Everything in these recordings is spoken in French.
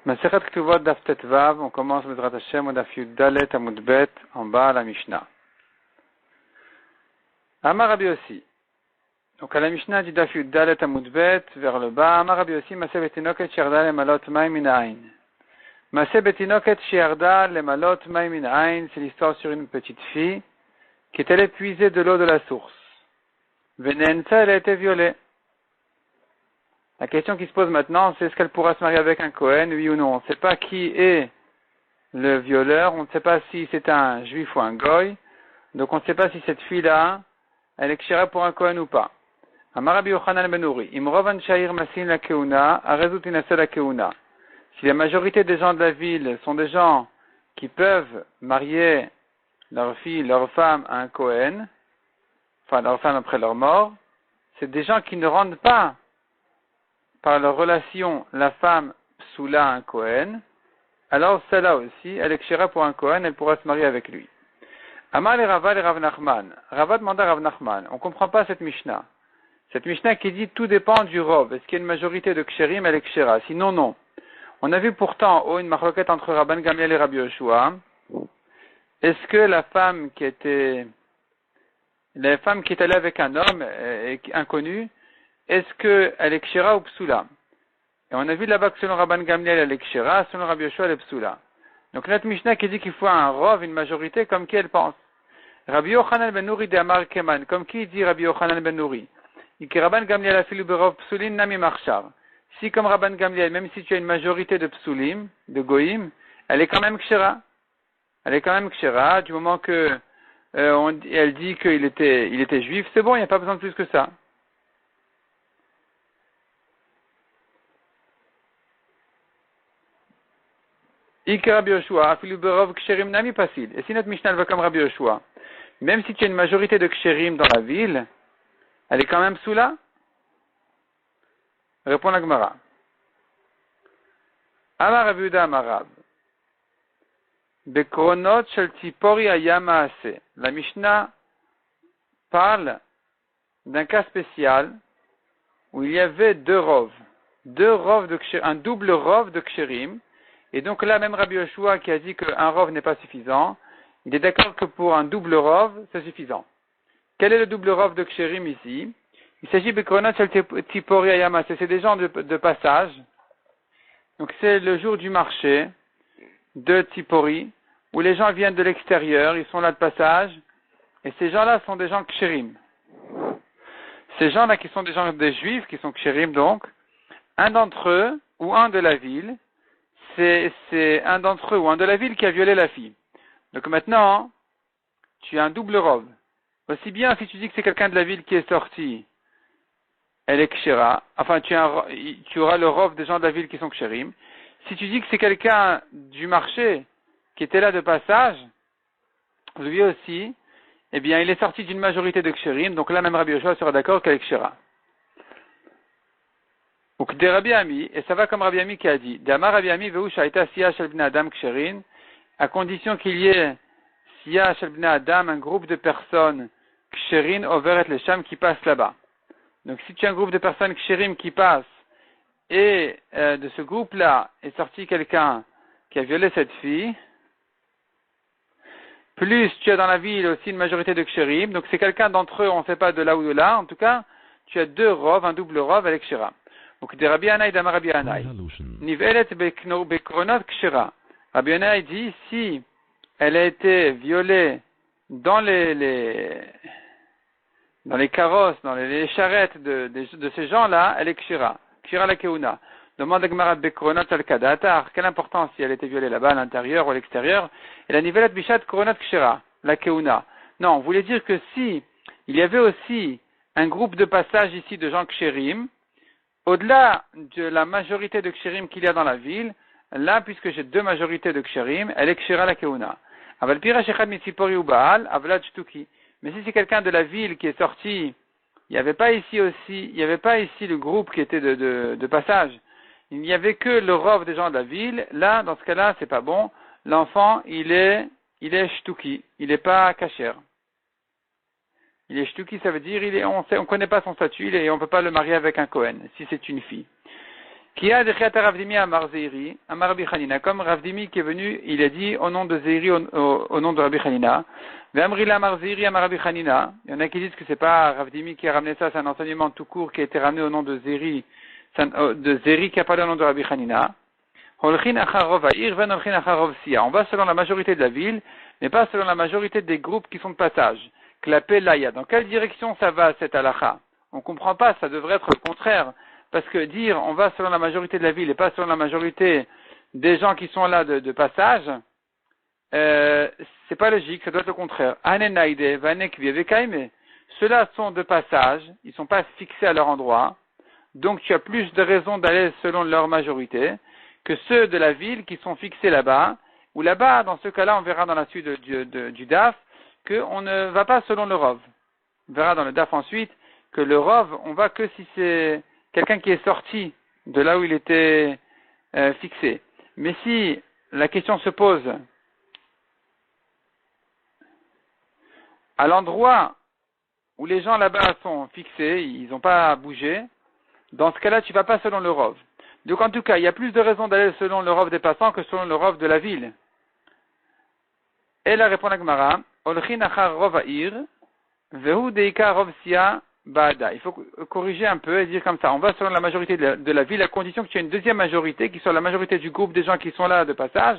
Masechet Ketuvot Daf Tetvav, on commence Bezrat Hashem au Daf Yud Dalet Amud Bet, en bas à la Mishnah. Amar Rabbi Yossi. Donc à la Mishnah du Daf Yud Dalet Amud Bet, vers le bas, Amar Rabbi Yossi, Maseh Betinoket Sherda Lemalot Maim Min Ain. Maseh Betinoket Sherda Lemalot Maim Min Ain, c'est l'histoire sur une petite fille qui est allée puiser de l'eau de la source. Venenza, elle a été violée. La question qui se pose maintenant, c'est est-ce qu'elle pourra se marier avec un Kohen, oui ou non? On ne sait pas qui est le violeur, on ne sait pas si c'est un juif ou un goy, donc on ne sait pas si cette fille-là, elle est kshera pour un Kohen ou pas. Amar Rabbi Yochanan ben Uri, Imrov Anshair Masin la Keuna, Arezut Inase la Keuna. Si la majorité des gens de la ville sont des gens qui peuvent marier leur fille, leur femme à un Kohen, enfin leur femme après leur mort, c'est des gens qui ne rendent pas par leur relation, la femme psoula un Kohen, alors celle-là aussi, elle est kshera pour un Kohen, elle pourra se marier avec lui. Amar le Rava le Rav Nachman. Rava demanda à Rav Nachman. On ne comprend pas cette Mishnah. Cette Mishnah qui dit tout dépend du Rov. Est-ce qu'il y a une majorité de ksherim, elle est kshera? Sinon, non. On a vu pourtant une marloquette entre Rabban Gamliel et Rabbi Yoshua. Est-ce que la femme qui est allée avec un homme inconnu, est-ce qu'elle est kshera ou psoula? Et on a vu là-bas que selon Rabban Gamliel, elle est kshera, selon Rabbi Yoshua, elle est psoula. Donc notre Mishnah qui dit qu'il faut un rov, une majorité, comme qui elle pense. Rabbi Yochanan ben Nuri de Amar Keman, comme qui dit Rabbi Yochanan ben Nuri. Ike Rabban Gamliel a filu berov psulin nami marchar. Si comme Rabban Gamliel, même si tu as une majorité de psulim, de goïm, elle est quand même kshera. Elle est quand même kshera, du moment que elle dit qu'il était juif, c'est bon, il n'y a pas besoin de plus que ça. Et si notre Mishnah va comme Rabbi Yoshua, même si tu as une majorité de ksherim dans la ville, elle est quand même psoula? Répond la Gemara. Amar Rabbi Yehuda Amar Rab. Bekronot shel tzipori hayam maaseh. La Mishnah parle d'un cas spécial où il y avait deux rovs de ksherim, un double rov de ksherim. Et donc là, même Rabbi Yoshua qui a dit qu'un rov n'est pas suffisant, il est d'accord que pour un double rov, c'est suffisant. Quel est le double rov de ksherim ici? Il s'agit de Kronot shel tzipori hayam maaseh. C'est des gens de passage. Donc c'est le jour du marché de Tzipori, où les gens viennent de l'extérieur, ils sont là de passage, et ces gens-là sont des gens ksherim. Ces gens-là qui sont des juifs, qui sont ksherim donc, un d'entre eux, ou un de la ville, c'est un d'entre eux, ou un de la ville qui a violé la fille. Donc maintenant, tu as un double rov. Aussi bien si tu dis que c'est quelqu'un de la ville qui est sorti, elle est kshera, enfin tu auras le rov des gens de la ville qui sont ksherim. Si tu dis que c'est quelqu'un du marché qui était là de passage, lui aussi, eh bien il est sorti d'une majorité de ksherim, donc là même Rabbi Yoshua sera d'accord qu'elle est kshera. Ou que des Rabbi Ami, et ça va comme Rabbi Ami qui a dit, D'amar Rabbi Ami veu shaita siya shel bnei adam ksherin, à condition qu'il y ait siya shel bnei adam, un groupe de personnes ksherin overet les sham qui passent là-bas. Donc si tu as un groupe de personnes ksherim qui passent, et de ce groupe-là est sorti quelqu'un qui a violé cette fille, plus tu as dans la ville aussi une majorité de ksherim, donc c'est quelqu'un d'entre eux, on ne sait pas de là ou de là, en tout cas, tu as deux rov, un double rov avec kshera. Donc des Rabbi Anaï d'Amar Rabbi Anaï. Nivelet bekronot kshera. Rabbi Anaï dit, si elle a été violée dans les carrosses, dans les charrettes de ces gens-là, elle est kshera. Kshera la keuna. Demande à Gemara bekronot al kadatar. Quelle importance si elle était violée là-bas, à l'intérieur ou à l'extérieur. Et la nivelet bishat kronot kshera, la keuna. Non, on voulait dire que si il y avait aussi un groupe de passage ici de gens ksherim, au-delà de la majorité de ksherim qu'il y a dans la ville, là, puisque j'ai deux majorités de ksherim, elle est kshera la keuna. Aval pira shechad mitzipori ou baal, avlad shtuki. Mais si c'est quelqu'un de la ville qui est sorti, il n'y avait pas ici le groupe qui était de passage. Il n'y avait que le rov des gens de la ville. Là, dans ce cas-là, c'est pas bon. L'enfant, il est shtuki. Il n'est pas kasher. Il est shtuki, ça veut dire, on connaît pas son statut, on ne peut pas le marier avec un Kohen, si c'est une fille. Qui a dechet Ravdimi Amar Zeiri, Amar Rabbi Chanina, comme Ravdimi qui est venu, il a dit au nom de Zeiri, au nom de Rabbi Chanina. Ve'amrila Amar Zeiri, Amar Rabbi Chanina. Il y en a qui disent que c'est pas Ravdimi qui a ramené ça, c'est un enseignement tout court qui a été ramené au nom de Zeiri qui a parlé au nom de Rabbi Chanina. On va selon la majorité de la ville, mais pas selon la majorité des groupes qui sont de passage. Klapé Laya. Dans quelle direction ça va cette halakha? On comprend pas, ça devrait être le contraire. Parce que dire on va selon la majorité de la ville et pas selon la majorité des gens qui sont là de passage, c'est pas logique, ça doit être le contraire. Ceux-là sont de passage, ils sont pas fixés à leur endroit, donc tu as plus de raisons d'aller selon leur majorité que ceux de la ville qui sont fixés là-bas, ou là-bas, dans ce cas-là, on verra dans la suite du DAF, qu'on ne va pas selon le Rov. On verra dans le DAF ensuite que le Rov, on va que si c'est quelqu'un qui est sorti de là où il était fixé. Mais si la question se pose à l'endroit où les gens là-bas sont fixés, ils n'ont pas bougé, dans ce cas-là, tu ne vas pas selon le Rov. Donc en tout cas, il y a plus de raisons d'aller selon le Rov des passants que selon le Rov de la ville. Et là répond la Gemara, Olchin achar Rov ha'ir, vehu deika Rov sia ba'ada. Il faut corriger un peu et dire comme ça, on va selon la majorité de la ville, à condition que tu aies une deuxième majorité, qui soit la majorité du groupe des gens qui sont là de passage.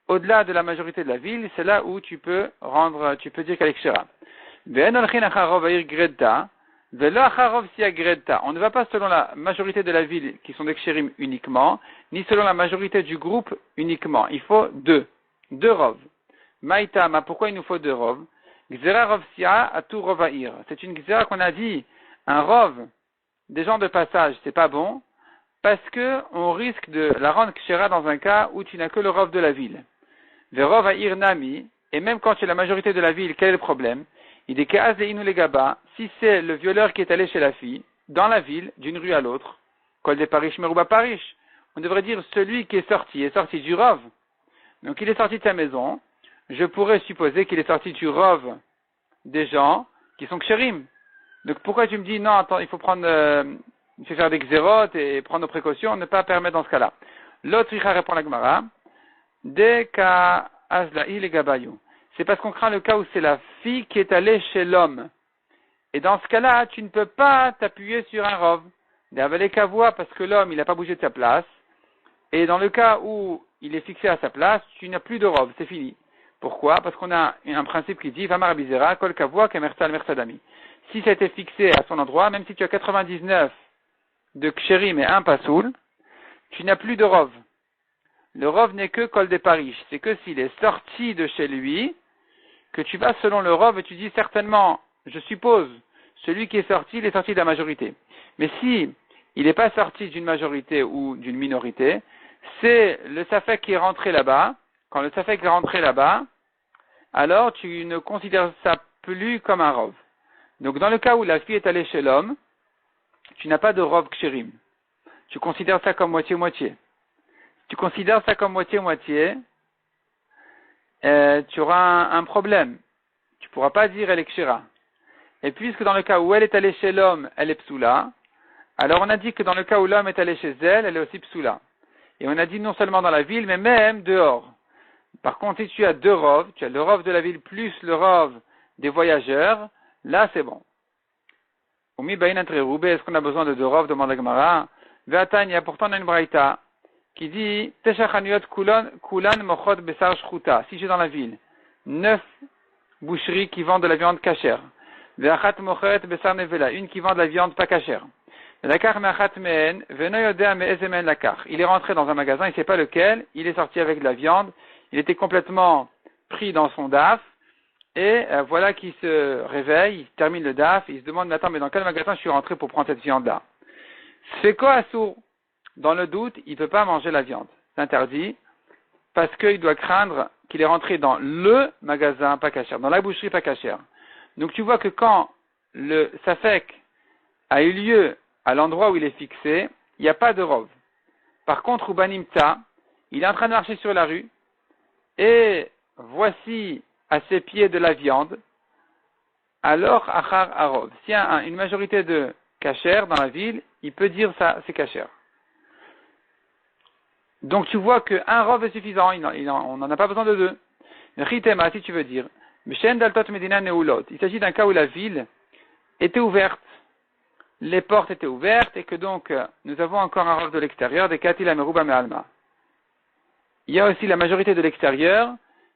Au-delà de la majorité de la ville, c'est là où tu peux dire qu'elle est kshera. Ve'en olchin achar Rov ha'ir greta, on ne va pas selon la majorité de la ville qui sont des kshérim uniquement, ni selon la majorité du groupe uniquement. Il faut deux rov. Maïtama, pourquoi il nous faut deux rov? Gzera rov sia atu rovair. C'est une gzera qu'on a dit, un rov, des gens de passage, c'est pas bon, parce que on risque de la rendre kshera dans un cas où tu n'as que le rov de la ville. Verov air nami, et même quand tu es la majorité de la ville, quel est le problème? Il est qu'az et les gaba, si c'est le violeur qui est allé chez la fille, dans la ville, d'une rue à l'autre, kol de parish meruba parish, on devrait dire celui qui est sorti du rov. Donc il est sorti de sa maison, je pourrais supposer qu'il est sorti du rov des gens qui sont kshérim. Donc pourquoi tu me dis non, attends, il faut faire des xérotes et prendre nos précautions, ne pas permettre dans ce cas-là. L'autre icha répond la Gemara, de ka azla'i le gabayou. C'est parce qu'on craint le cas où c'est la fille qui est allée chez l'homme. Et dans ce cas-là, tu ne peux pas t'appuyer sur un rov. D'avalé kavoua parce que l'homme, il n'a pas bougé de sa place. Et dans le cas où il est fixé à sa place, tu n'as plus de rov, c'est fini. Pourquoi? Parce qu'on a un principe qui dit, Vamar bizera, kol kavoua, kemersal mersadami. Si ça a été fixé à son endroit, même si tu as 99 de kshérim et un pasoul, tu n'as plus de rov. Le rov n'est que kol des parish. C'est que s'il est sorti de chez lui, que tu vas selon le rov et tu dis certainement, je suppose, celui qui est sorti, il est sorti de la majorité. Mais si il n'est pas sorti d'une majorité ou d'une minorité, c'est le safek qui est rentré là-bas. Quand le safek est rentré là-bas, alors tu ne considères ça plus comme un rov. Donc dans le cas où la fille est allée chez l'homme, tu n'as pas de rov kshérim. Tu considères ça comme moitié-moitié. Tu considères ça comme moitié-moitié, tu auras un problème. Tu ne pourras pas dire elle est kshira. Et puisque dans le cas où elle est allée chez l'homme, elle est psoula, alors on a dit que dans le cas où l'homme est allé chez elle, elle est aussi psoula. Et on a dit non seulement dans la ville, mais même dehors. Par contre, si tu as deux rovs, tu as le rov de la ville plus le rov des voyageurs, là c'est bon. Est-ce qu'on a besoin de deux rovs? Demande la Gemara. Ve'atanya, pourtant on a une braïta qui dit Teshachaniot kulan mochot besar shchuta. Si j'ai dans la ville 9 boucheries qui vendent de la viande cachère, ve'achat mocheret besar nevela, une qui vend de la viande pas cachère. Lakach me'achat mehen ve'no yodea me'ezemen lakach. Il est rentré dans un magasin, il ne sait pas lequel, il est sorti avec de la viande, il était complètement pris dans son daf, et voilà qu'il se réveille, il termine le daf, il se demande attends, mais dans quel magasin je suis rentré pour prendre cette viande-là? C'est quoi assour? Dans le doute, il ne peut pas manger la viande. C'est interdit parce qu'il doit craindre qu'il est rentré dans le magasin pas cachère, dans la boucherie pas cachère. Donc tu vois que quand le safek a eu lieu à l'endroit où il est fixé, il n'y a pas de rov. Par contre, Ubanimta, il est en train de marcher sur la rue et voici à ses pieds de la viande, alors achar arov. S'il y a une majorité de cachère dans la ville, il peut dire ça, c'est cachère. Donc tu vois qu'un rov est suffisant, on n'en a pas besoin de deux. Ritema, si tu veux dire, il s'agit d'un cas où la ville était ouverte, les portes étaient ouvertes et que donc nous avons encore un rov de l'extérieur, des katil ameruba me'alma. Il y a aussi la majorité de l'extérieur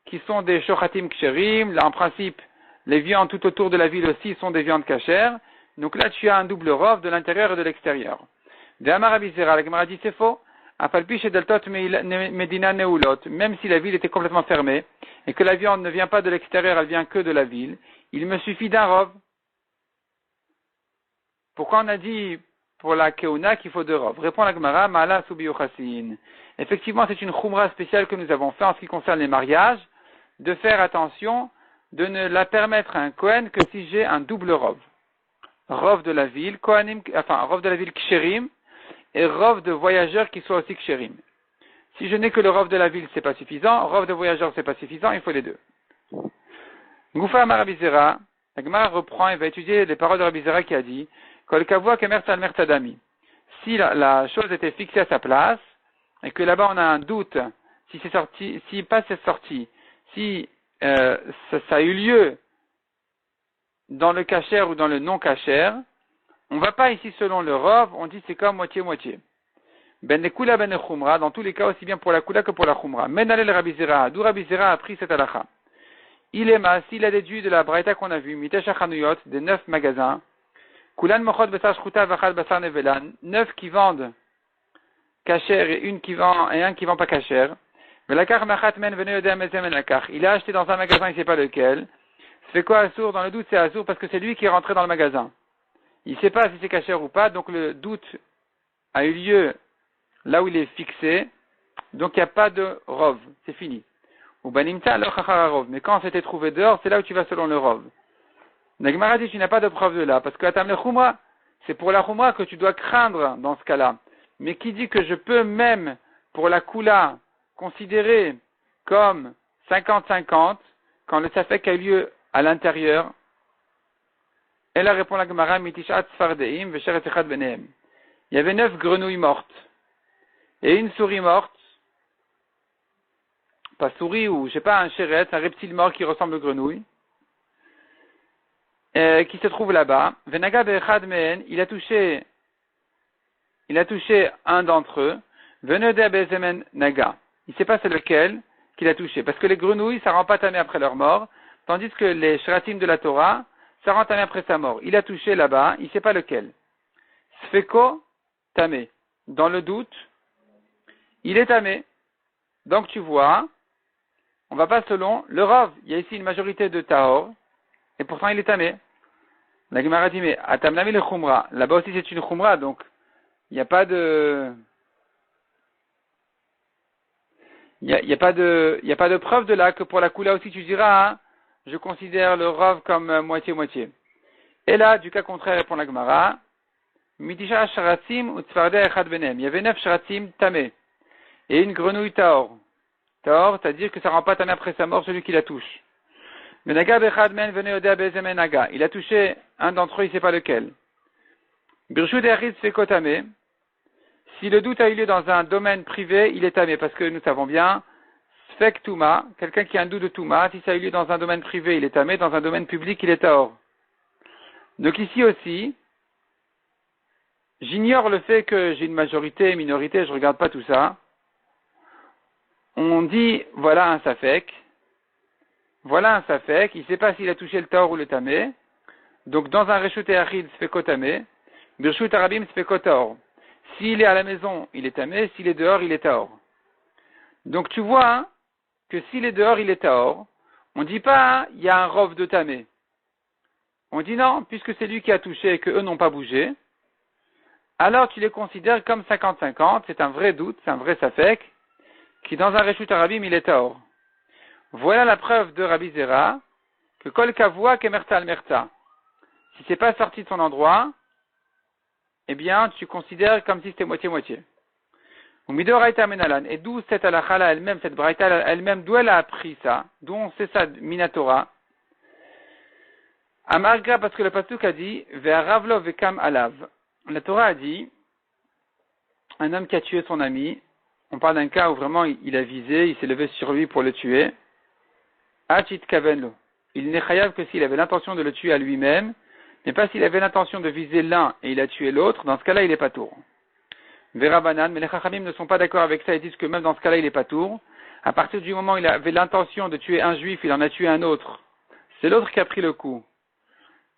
qui sont des shochatim ksherim. Là, en principe, les viandes tout autour de la ville aussi sont des viandes kashères. Donc là, tu as un double rov de l'intérieur et de l'extérieur. De Amar Rabbi Zera, la Gemara dit c'est faux. Même si la ville était complètement fermée et que la viande ne vient pas de l'extérieur, elle vient que de la ville, il me suffit d'un rov. Pourquoi on a dit pour la keuna qu'il faut deux rov? Répond la Gemara, Ma'ala subi yochasin. Effectivement, c'est une khumra spéciale que nous avons fait en ce qui concerne les mariages, de faire attention, de ne la permettre à un Kohen que si j'ai un double rov. Rov de la ville, rov de la ville ksherim, et rov de voyageurs qui soient aussi ksherim. Si je n'ai que le rov de la ville, c'est pas suffisant, rov de voyageurs, c'est pas suffisant, il faut les deux. Goufa Amar Rabbi Zera, la Gemara reprend et va étudier les paroles de Rabbi Zera qui a dit, Kol kavua kemer salmer tzadami. Si la chose était fixée à sa place, et que là-bas on a un doute, si c'est sorti, si pas c'est sorti, si ça a eu lieu dans le kasher ou dans le non kasher, on ne va pas ici selon le rov, on dit c'est comme moitié-moitié. Ben nekula ben khumra, dans tous les cas aussi bien pour la kula que pour la khumra. Menale le Rabbi Zera, d'où Rabbi Zera a pris cette halakha. Il est mas, s'il a déduit de la braïta qu'on a vue, mitesh achanuyot, des 9 magasins, kulan mochot besar shchuta vachal basar nevelan, 9 qui vendent kasher et un qui vend pas kasher. Il a acheté dans un magasin, il ne sait pas lequel. Ça fait quoi Assour? Dans le doute, c'est Assour parce que c'est lui qui est rentré dans le magasin. Il ne sait pas si c'est kasher ou pas, donc le doute a eu lieu là où il est fixé. Donc il n'y a pas de rov, c'est fini. Ou banimta alors chachararov. Mais quand c'était trouvé dehors, c'est là où tu vas selon le rov. Nagmara dit tu n'as pas de preuve de là, parce que atam le chumra, c'est pour la chumra que tu dois craindre dans ce cas-là. Mais qui dit que je peux même pour la kula considérer comme 50-50 quand le safek a eu lieu à l'intérieur? Elle a répondu à la Gemara, Mitishat Sfardeim, Vesheret Echad Benehem. Il y avait 9 grenouilles mortes et une souris morte, pas souris ou je sais pas un chéret, un reptile mort qui ressemble aux grenouilles, qui se trouve là-bas. Venaga Be'echad Mehen, il a touché un d'entre eux. Venede Bezemen Naga. Il ne sait pas c'est lequel qu'il a touché. Parce que les grenouilles, ça rend pas tamé après leur mort. Tandis que les shratim de la Torah, ça rend tamé après sa mort. Il a touché là-bas, il ne sait pas lequel. Sfeko tamé. Dans le doute, il est tamé. Donc tu vois, on va pas selon le Rav. Il y a ici une majorité de Tahor, et pourtant il est tamé. La Gemara dit, mais Atamnami le Khumra. Là-bas aussi c'est une Khumra, donc il n'y a pas de... Il y a pas de preuve de là que pour la Kula aussi tu diras, hein, je considère le Rav comme moitié-moitié. Et là, du cas contraire, répond la Gemara, Mitisha Sharatim ou Tzfarde Echad Benem. Il y avait 9 Sharatim tamé et une grenouille Taor. Taor, c'est-à-dire que ça rend pas tamé après sa mort celui qui la touche. Mais Naga Bechad Men venait Odea Bezemen Naga. Il a touché un d'entre eux, il ne sait pas lequel. Birshut Echiz Feko tamé. Si le doute a eu lieu dans un domaine privé, il est tamé, parce que nous savons bien, Sfek Touma, quelqu'un qui a un doute de Touma, si ça a eu lieu dans un domaine privé, il est tamé, dans un domaine public, il est taor. Donc ici aussi, j'ignore le fait que j'ai une majorité, minorité, je regarde pas tout ça. On dit, voilà un safek, il ne sait pas s'il a touché le taor ou le tamé. Donc dans un reshut eachid Sfeko tamé, birshut arabim Sfeko taor. S'il est à la maison, il est tamé. S'il est dehors, il est taor. Donc tu vois hein, que s'il est dehors, il est taor. On ne dit pas, il y a un rov de tamé. On dit non, puisque c'est lui qui a touché et que eux n'ont pas bougé. Alors tu les considères comme 50-50. C'est un vrai doute, c'est un vrai safek, qui dans un reshut arabim, il est taor. Voilà la preuve de Rabbi Zera, que kol kavua kemerta al merta. Si c'est pas sorti de son endroit, eh bien, tu considères comme si c'était moitié-moitié. Et d'où cette halakha elle-même, cette braïta elle-même, d'où elle a appris ça, d'où on sait ça, Minatora. Amargra, parce que le pasuk a dit, Ve'aravlo ve'kam alav. La Torah a dit, un homme qui a tué son ami, on parle d'un cas où vraiment il a visé, il s'est levé sur lui pour le tuer. Achit kavenlo. Il n'est chayav que s'il avait l'intention de le tuer à lui-même, mais pas s'il avait l'intention de viser l'un et il a tué l'autre. Dans ce cas-là, il est pas tour. Verabanan, mais les chachamim ne sont pas d'accord avec ça et disent que même dans ce cas-là, il est pas tour. À partir du moment où il avait l'intention de tuer un juif, il en a tué un autre. C'est l'autre qui a pris le coup.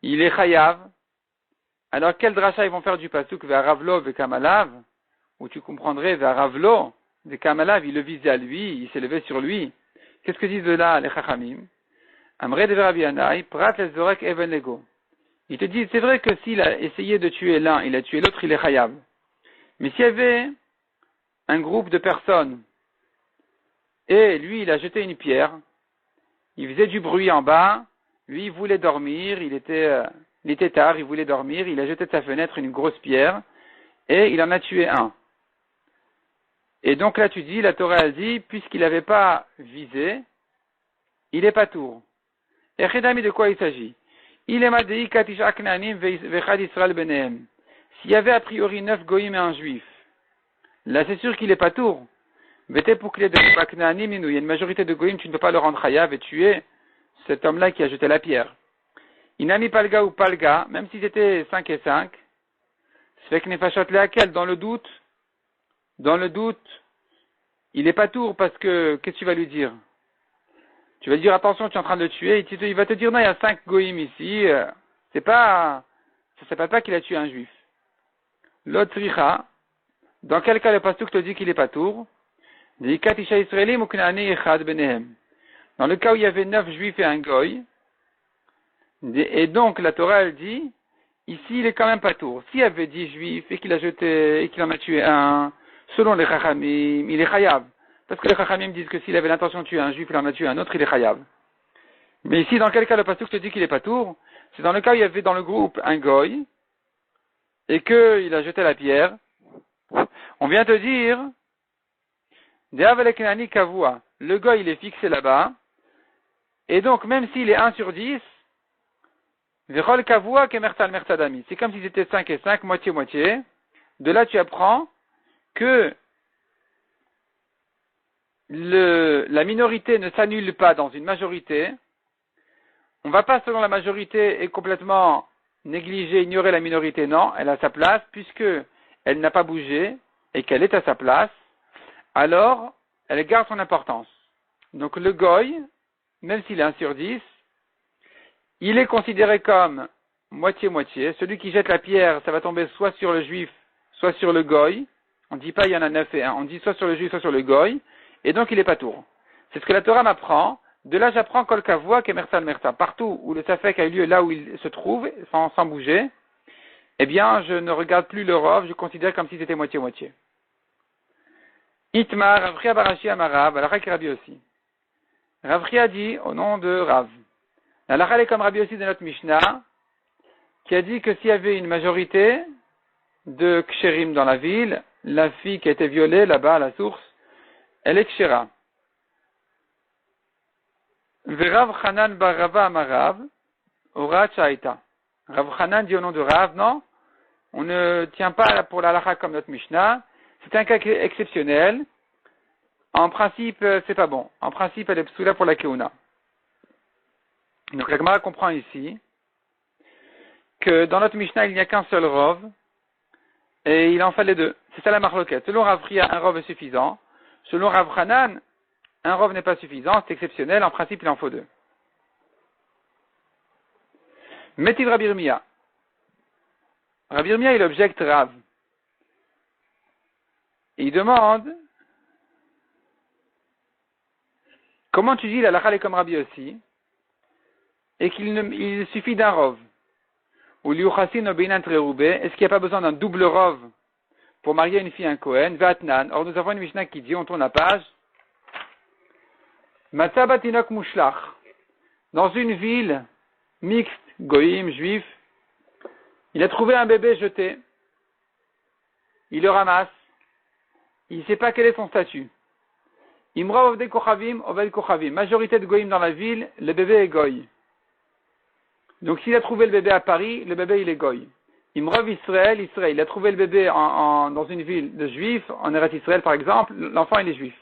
Il est chayav. Alors, quel dracha ils vont faire du pasuk vers Ravlo, vers Kamalav, où tu comprendrais vers Ravlo, vers Kamalav, il le visait à lui, il s'est levé sur lui. Qu'est-ce que disent de là les chachamim? Amre de Rabbi Yannai, prat les zorek even lego. Il te dit, c'est vrai que s'il a essayé de tuer l'un, il a tué l'autre, il est chayav. Mais s'il y avait un groupe de personnes, et lui, il a jeté une pierre, il faisait du bruit en bas, lui, il voulait dormir, il était tard, il voulait dormir, il a jeté de sa fenêtre une grosse pierre, et il en a tué un. Et donc là, tu dis, la Torah a dit, puisqu'il n'avait pas visé, il est pas tour. Et Chedami, de quoi il s'agit? Il est madei katish aknanim vechad Israël benehem. S'il y avait a priori 9 goïm et un juif, là c'est sûr qu'il est pas tour. Vete pour qu'il y ait de aknanim, il y a une majorité de goïm, tu ne peux pas le rendre chayav et tuer cet homme-là qui a jeté la pierre. Inami palga ou palga, même si c'était 5 et 5, c'est que nefashot leakel, dans le doute, il est pas tour parce que, qu'est-ce que tu vas lui dire? Tu vas lui dire, attention, tu es en train de le tuer, et il va te dire, non, il y a 5 goïm ici, ça s'appelle pas qu'il a tué un juif. L'autre richa, dans quel cas le pasuk te dit qu'il est pas tour? Dans le cas où il y avait 9 juifs et un goy, et donc la Torah elle dit, ici il est quand même pas tour. S'il y avait 10 juifs et qu'il a jeté, et qu'il en a tué un, selon les chachamim, il est chayav. Parce que les chachamim disent que s'il avait l'intention de tuer un juif, il en a tué un autre, il est chayav. Mais ici, dans quel cas le pasuk te dit qu'il est pas tour? C'est dans le cas où il y avait dans le groupe un goy, et qu'il a jeté la pierre. On vient te dire, le goy il est fixé là-bas, et donc même s'il est 1 sur 10, c'est comme si c'était 5 et 5, moitié-moitié. De là tu apprends que la minorité ne s'annule pas dans une majorité. On ne va pas selon la majorité et complètement négliger, ignorer la minorité, non, elle a sa place, puisque elle n'a pas bougé et qu'elle est à sa place, alors elle garde son importance. Donc le goy, même s'il est 1 sur 10, il est considéré comme moitié-moitié. Celui qui jette la pierre, ça va tomber soit sur le juif, soit sur le goy. On ne dit pas il y en a 9 et 1, on dit soit sur le juif, soit sur le goy, et donc il est pas tour. C'est ce que la Torah m'apprend. De là, j'apprends kol kavua kemertal merta. Partout où le safek a eu lieu, là où il se trouve, sans bouger, eh bien, je ne regarde plus le rov, je considère comme si c'était moitié-moitié. Itmar, Ravria Barashi Amarav, Alachak Rabbi aussi. Ravria dit au nom de Rav. La Lachal est comme Rabbi aussi de notre Mishnah, qui a dit que s'il y avait une majorité de kshérim dans la ville, la fille qui a été violée là-bas à la source, elle est kshera. Rav Chanan bar Rava Amarav, Ora Chaita. Rav Chanan dit au nom de Rav, non, on ne tient pas pour la halakha comme notre Mishnah, c'est un cas exceptionnel. En principe, c'est pas bon. En principe, elle est psoula pour la keuna. Donc la Gemara comprend ici que dans notre Mishnah, il n'y a qu'un seul rov, et il en fallait 2. C'est ça la marloquette. Selon Rav Ria, un rov est suffisant. Selon Rav Chanan, un rov n'est pas suffisant, c'est exceptionnel, en principe il en faut 2. Metiv Rabbi Yirmiyah. Rabbi Yirmiyah, il objecte Rav. Et il demande, comment tu dis la halakha est comme Rabbi aussi, et il suffit d'un rov. Ou liuchasin obeinan treroube, est-ce qu'il n'y a pas besoin d'un double rov pour marier une fille à un Kohen, Vatnan. Or nous avons une Mishnah qui dit, on tourne la page, Matzabatinok Mushlach, dans une ville mixte, goïm, juif, il a trouvé un bébé jeté, il le ramasse, il ne sait pas quel est son statut. Imra ovde kochavim, oved kochavim, majorité de goïm dans la ville, le bébé est goï. Donc s'il a trouvé le bébé à Paris, le bébé il est goï. Imrov Israël, Israël. Il a trouvé le bébé dans une ville de juifs, en Eretz Israël par exemple, l'enfant il est juif.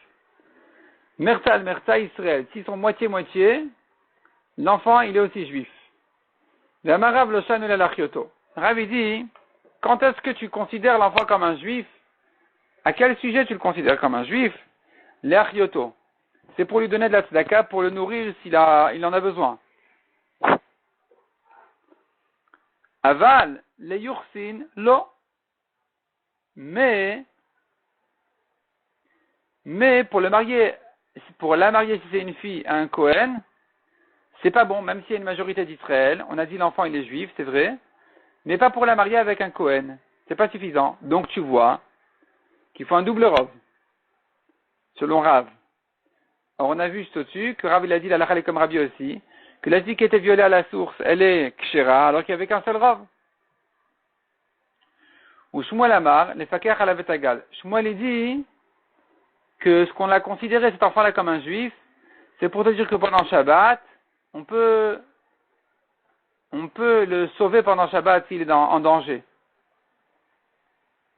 Mertal, Merta Israël. S'ils sont moitié-moitié, l'enfant il est aussi juif. L'amarav lo shanu l'alachioto. Rav il dit, quand est-ce que tu considères l'enfant comme un juif? À quel sujet tu le considères comme un juif? L'achioto. C'est pour lui donner de la tzedaka, pour le nourrir il en a besoin. Aval, les yursin, lo. Mais pour la marier si c'est une fille à un Kohen, c'est pas bon, même s'il y a une majorité d'Israël. On a dit l'enfant il est juif, c'est vrai. Mais pas pour la marier avec un Kohen. C'est pas suffisant. Donc tu vois qu'il faut un double Rav. Selon Rav. Alors on a vu juste au-dessus que Rav il a dit, la halakha est comme Rabbi aussi, que la fille qui était violée à la source, elle est kshera, alors qu'il n'y avait qu'un seul Rav. Ou Shmuel Amar, les fakir à la vetagal. Shmuel il dit que ce qu'on a considéré cet enfant-là comme un juif, c'est pour te dire que pendant Shabbat, on peut le sauver pendant Shabbat s'il est en danger.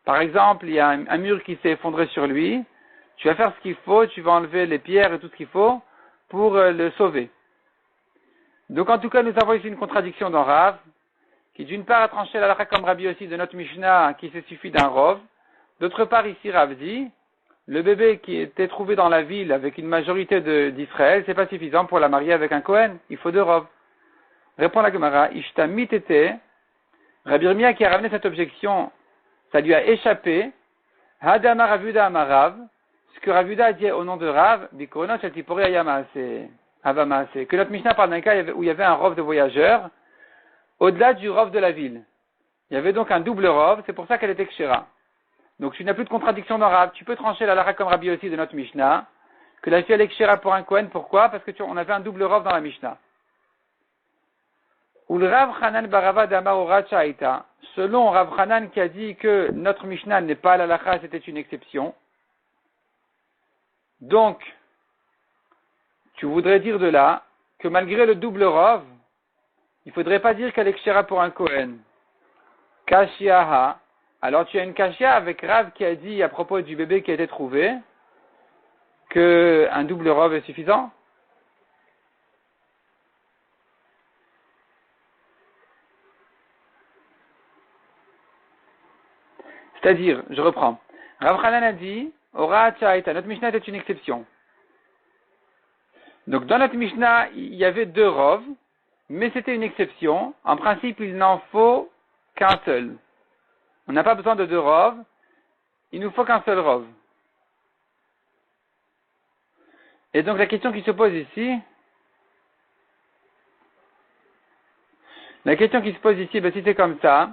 Par exemple, il y a un mur qui s'est effondré sur lui, tu vas faire ce qu'il faut, tu vas enlever les pierres et tout ce qu'il faut pour le sauver. Donc en tout cas, nous avons ici une contradiction dans Rav, qui d'une part a tranché la halakha comme Rabbi aussi de notre Mishnah qui se suffit d'un Rov. D'autre part, ici Rav dit, le bébé qui était trouvé dans la ville avec une majorité d'Israël, c'est pas suffisant pour la marier avec un Kohen, il faut deux Rov. Répond la Gemara, Ishta mitete, Rabbi Yirmiyah qui a ramené cette objection, ça lui a échappé, Hadama Ravuda Amarav, ce que Ravuda a dit au nom de Rav, Bikono Shatipori Ayamase, Havamase, que notre Mishnah parle d'un cas où il y avait un Rov de voyageurs, au-delà du Rov de la ville. Il y avait donc un double Rov, c'est pour ça qu'elle était Kshera. Donc tu n'as plus de contradiction dans Rav, tu peux trancher la halakha comme Rabbi aussi de notre Mishnah, que la fille elle est Kshera pour un Kohen, pourquoi? Parce que on avait un double Rov dans la Mishnah. Ou le Rav Hanan Barava Dama Chaita, selon Rav Hanan qui a dit que notre Mishnah n'est pas la halakha, c'était une exception. Donc, tu voudrais dire de là que malgré le double Rov, il ne faudrait pas dire qu'elle est Kshera pour un Kohen. Kashiaha. Alors tu as une Kashia avec Rav qui a dit à propos du bébé qui a été trouvé que un double Rov est suffisant. C'est-à-dire, je reprends. Rav Hanan a dit, Ora Chaita, notre Mishnah était une exception. Donc dans notre Mishnah, il y avait deux Rov, mais c'était une exception. En principe, il n'en faut qu'un seul. On n'a pas besoin de deux Rov, il nous faut qu'un seul Rov. Et donc la question qui se pose ici, si c'est comme ça,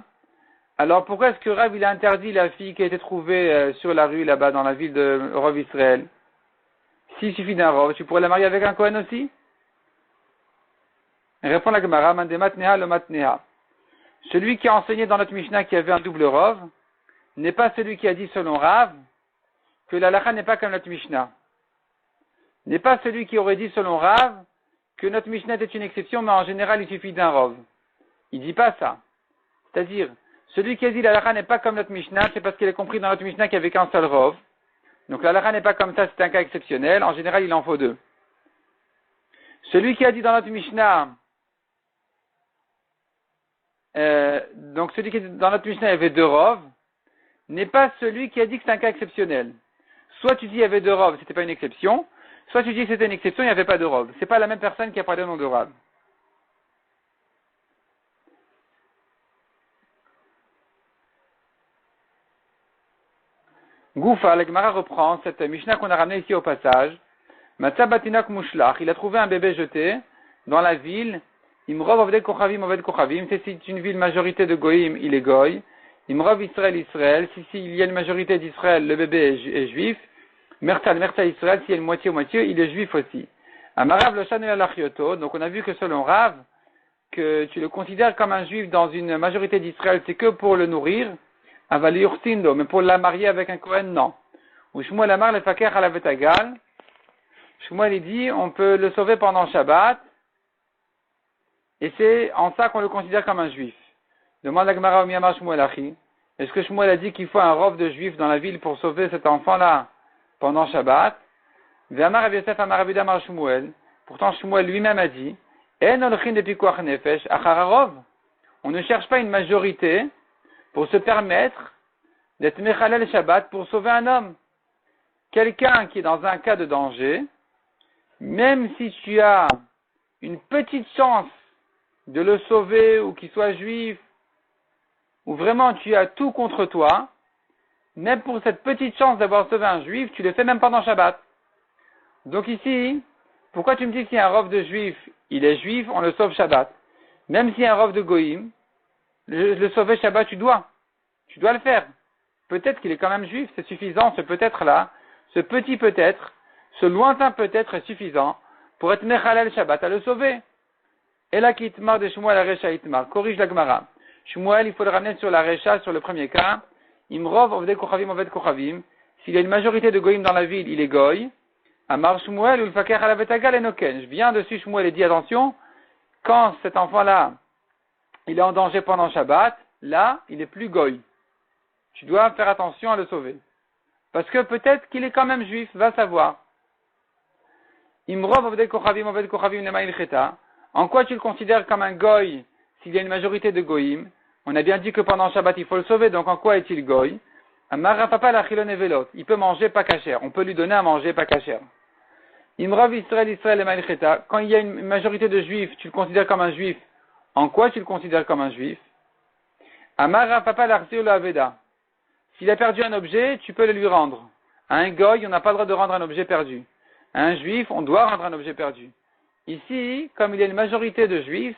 alors pourquoi est-ce que Rav il a interdit la fille qui a été trouvée sur la rue là-bas dans la ville de Rov Israël? S'il suffit d'un Rov, tu pourrais la marier avec un Kohen aussi? Répond la Gemara, Mande matneha lo matneha. Celui qui a enseigné dans notre Mishnah qu'il y avait un double Rov n'est pas celui qui a dit selon Rav que la halakha n'est pas comme notre Mishnah. N'est pas celui qui aurait dit selon Rav que notre Mishnah était une exception, mais en général il suffit d'un Rov. Il dit pas ça. C'est-à-dire, celui qui a dit la halakha n'est pas comme notre Mishnah, c'est parce qu'il a compris dans notre Mishnah qu'il n'y avait qu'un seul Rov. Donc la halakha n'est pas comme ça, c'est un cas exceptionnel. En général, il en faut deux. Celui qui a dit dans notre Mishnah, celui qui a dit dans notre Mishnah il y avait deux Rov, n'est pas celui qui a dit que c'est un cas exceptionnel. Soit tu dis il y avait deux Rov, c'était pas une exception, soit tu dis que c'était une exception, il n'y avait pas de Rov. C'est pas la même personne qui a parlé au nom de Rav. Goufa, la Gemara reprend cette Mishnah qu'on a ramenée ici au passage. Matza batinok mushlach, il a trouvé un bébé jeté dans la ville. Imrov oved kochavim oved kochavim, c'est une ville majorité de goïm, il est goy. Imrov Israël Israël, si il y a une majorité d'Israël, le bébé est juif. Mertal Israël, s'il y a une moitié, il est juif aussi. Amarav lo shanu alachioto, donc on a vu que selon Rav, que tu le considères comme un juif dans une majorité d'Israël, c'est que pour le nourrir. Avali urtindo, mais pour la marier avec un Kohen, non. Ou Shmuel Amar le fakir à la vetagal. Shmuel il dit, on peut le sauver pendant Shabbat, et c'est en ça qu'on le considère comme un juif. Demande la Gemara au Miyamar Shmuel Achi. Est-ce que Shmuel a dit qu'il faut un rov de juifs dans la ville pour sauver cet enfant-là pendant Shabbat? Ve'amar Rabbi Yosef amar Rabbi Damar Shmuel. Pourtant Shmuel lui-même a dit En olchin de pikuach nefesh achar harov. On ne cherche pas une majorité pour se permettre d'être mechalel Shabbat pour sauver un homme. Quelqu'un qui est dans un cas de danger, même si tu as une petite chance de le sauver ou qu'il soit juif, ou vraiment tu as tout contre toi, même pour cette petite chance d'avoir sauvé un juif, tu le fais même pendant Shabbat. Donc ici, pourquoi tu me dis que si un rov de juif, il est juif, on le sauve Shabbat? Même si un rov de goïm, le sauver Shabbat, tu dois le faire. Peut-être qu'il est quand même juif, c'est suffisant, ce peut-être-là, ce petit peut-être, ce lointain peut-être est suffisant pour être mechalel Shabbat, à le sauver. Et là, kitmar de Shmuel la Recha itmar, corrige la Gemara. Shmuel, il faut le ramener sur la Recha, sur le premier cas. Imrov ovde kochavim oved kochavim. S'il y a une majorité de goïm dans la ville, il est goy. Amar Shmuel, ulfaker alavetagal enoken. Je viens dessus, Shmuel, et dit attention, quand cet enfant-là, il est en danger pendant Shabbat, là, il est plus goy. Tu dois faire attention à le sauver. Parce que peut-être qu'il est quand même juif, va savoir. Imrov ovde kochavim lema ilcheta. En quoi tu le considères comme un goy s'il y a une majorité de goïm? On a bien dit que pendant Shabbat il faut le sauver, donc en quoi est-il goy? Amar papa la chilon evelot. Il peut manger pas kasher. On peut lui donner à manger pas kasher. Imrov Israël lema ilcheta. Quand il y a une majorité de juifs, tu le considères comme un juif. En quoi tu le considères comme un juif? Amar papa la chilon aveda. S'il a perdu un objet, tu peux le lui rendre. À un goy, on n'a pas le droit de rendre un objet perdu. À un juif, on doit rendre un objet perdu. Ici, comme il y a une majorité de juifs,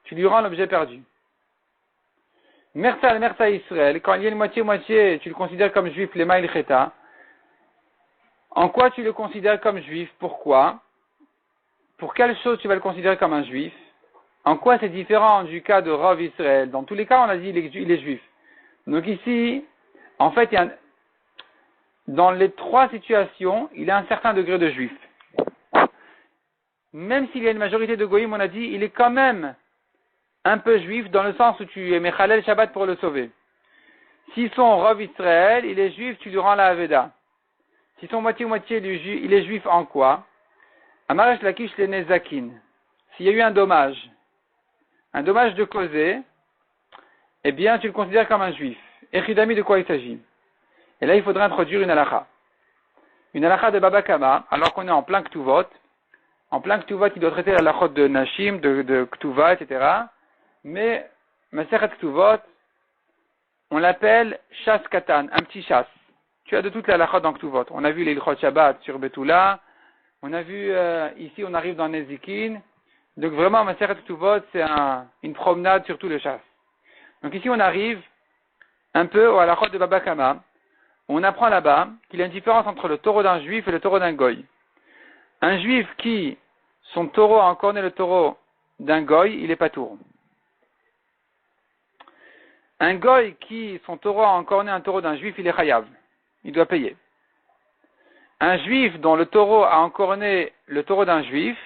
tu lui rends l'objet perdu. Mersa Israël, quand il y a une moitié-moitié, tu le considères comme juif, les maïl cheta. En quoi tu le considères comme juif? Pourquoi? Pour quelle chose tu vas le considérer comme un juif? En quoi c'est différent du cas de Rov Israël? Dans tous les cas, on a dit il est juif. Donc ici, en fait, dans les trois situations, il a un certain degré de juif. Même s'il y a une majorité de goïm, on a dit, il est quand même un peu juif dans le sens où tu es mechalel Shabbat pour le sauver. Si son Rov Israël, il est juif, tu lui rends la Aveda. Si son moitié-moitié, il est juif en quoi? Amaresh lakish le nezakin. S'il y a eu un dommage de causé, eh bien, tu le considères comme un juif. Echidami, de quoi il s'agit? Et là, il faudrait introduire une halakha. Une halakha de Baba Kama, alors qu'on est en plein Ktuvot. En plein Ktuvot, il doit traiter la halachot de Nashim, de Ktuva, etc. Mais, Masechet Ktuvot, on l'appelle chasse katan, un petit chasse. Tu as de toutes les halachot dans Ktuvot. On a vu les Ilchot Shabbat sur Betula. On a vu, ici, on arrive dans Nezikin. Donc vraiment, Masechet Ktuvot, c'est une promenade sur tout le chasse. Donc ici, on arrive un peu au halachot de Baba Kama. On apprend là-bas qu'il y a une différence entre le taureau d'un juif et le taureau d'un goy. Un juif qui, son taureau a encorné le taureau d'un goy, il est patour. Un goy qui, son taureau a encorné un taureau d'un juif, il est chayav. Il doit payer. Un juif dont le taureau a encorné le taureau d'un juif,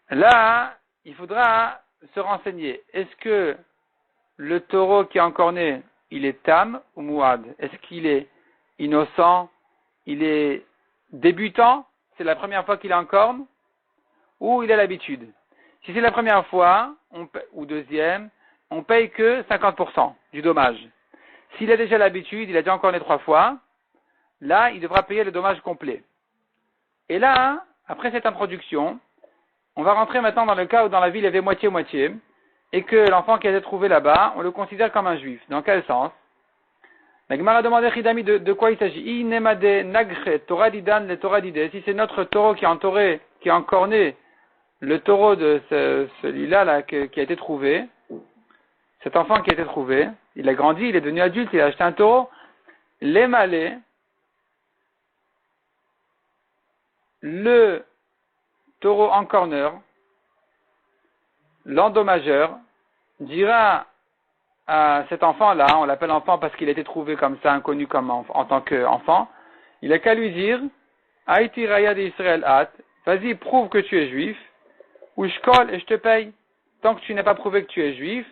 là, il faudra se renseigner. Est-ce que le taureau qui a encorné, il est tam ou mouad? Est-ce qu'il est innocent? Il est débutant? C'est la première fois qu'il encorne? Ou il a l'habitude? Si c'est la première fois, ou deuxième, on paye que 50% du dommage. S'il a déjà l'habitude, il a déjà encorné 3 fois, là, il devra payer le dommage complet. Et là, après cette introduction, on va rentrer maintenant dans le cas où dans la ville il y avait moitié-moitié, et que l'enfant qui a été trouvé là-bas, on le considère comme un juif. Dans quel sens? La Gemara a demandé Chidami de quoi il s'agit. Inemade nagre Torah didan le Torah dide. Si c'est notre taureau qui a encorné le taureau de celui-là là, qui a été trouvé, cet enfant qui a été trouvé, il a grandi, il est devenu adulte, il a acheté un taureau, l'émalé, le taureau encorneur, l'endommageur, dira à cet enfant-là, on l'appelle enfant parce qu'il a été trouvé comme ça, inconnu comme en tant qu'enfant, il a qu'à lui dire, Haïti Raya d'Israël Hat, vas-y, prouve que tu es juif, ou je colle et je te paye. Tant que tu n'as pas prouvé que tu es juif,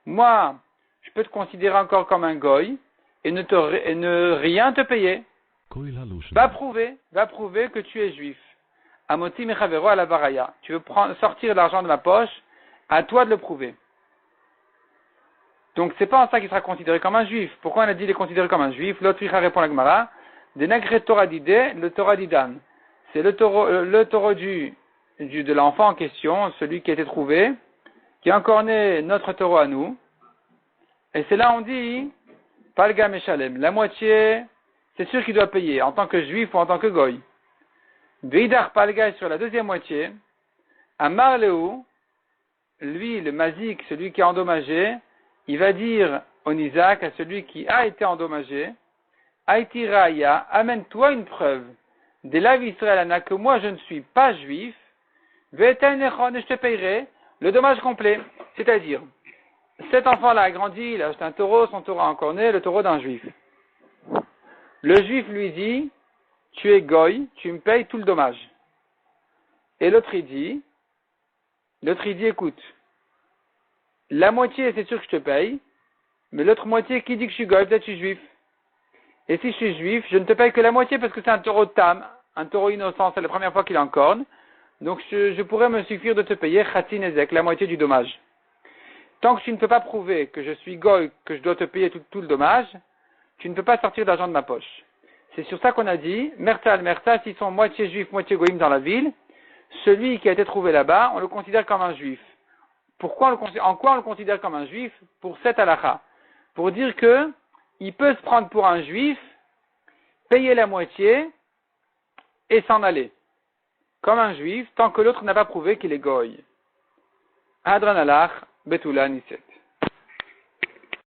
moi, je peux te considérer encore comme un goy et ne rien te payer. Va prouver que tu es juif. Amoti mechavero à la baraya. Tu veux sortir l'argent de ma poche, à toi de le prouver. Donc c'est pas en ça qu'il sera considéré comme un juif. Pourquoi on a dit qu'il est considéré comme un juif? L'autre répond à la Gemara. Des nagre Torah d'idée, le Torah d'Idan. C'est le taureau de l'enfant en question, celui qui a été trouvé, qui a encore né notre taureau à nous. Et c'est là on dit, Palga Meshalem, la moitié, c'est sûr qu'il doit payer, en tant que juif ou en tant que goy. Veidar Palga sur la deuxième moitié, Amar Leu, lui, le mazik, celui qui a endommagé, il va dire au Isaac, à celui qui a été endommagé, Aïti Raya, amène-toi une preuve. Dès la vie Israël, que moi je ne suis pas juif, Ve'etenechon, et je te payerai le dommage complet. C'est-à-dire, cet enfant-là a grandi, il a acheté un taureau, son taureau a encore né, le taureau d'un juif. Le juif lui dit, tu es goy, tu me payes tout le dommage. Et l'autre il dit, écoute, la moitié c'est sûr que je te paye, mais l'autre moitié qui dit que je suis goy, peut-être que je suis juif. Et si je suis juif, je ne te paye que la moitié parce que c'est un taureau de tam, un taureau innocent, c'est la première fois qu'il est en corne. Donc je pourrais me suffire de te payer Khatin Ezek, la moitié du dommage. Tant que tu ne peux pas prouver que je suis goy, que je dois te payer tout le dommage, tu ne peux pas sortir d'argent de ma poche. C'est sur ça qu'on a dit, Merta al-Merta, s'ils sont moitié juifs, moitié goïm dans la ville, celui qui a été trouvé là-bas, on le considère comme un juif. En quoi on le considère comme un juif? Pour cette halakha. Pour dire que il peut se prendre pour un juif, payer la moitié et s'en aller. Comme un juif, tant que l'autre n'a pas prouvé qu'il est goy. Hadran alach, betula niset.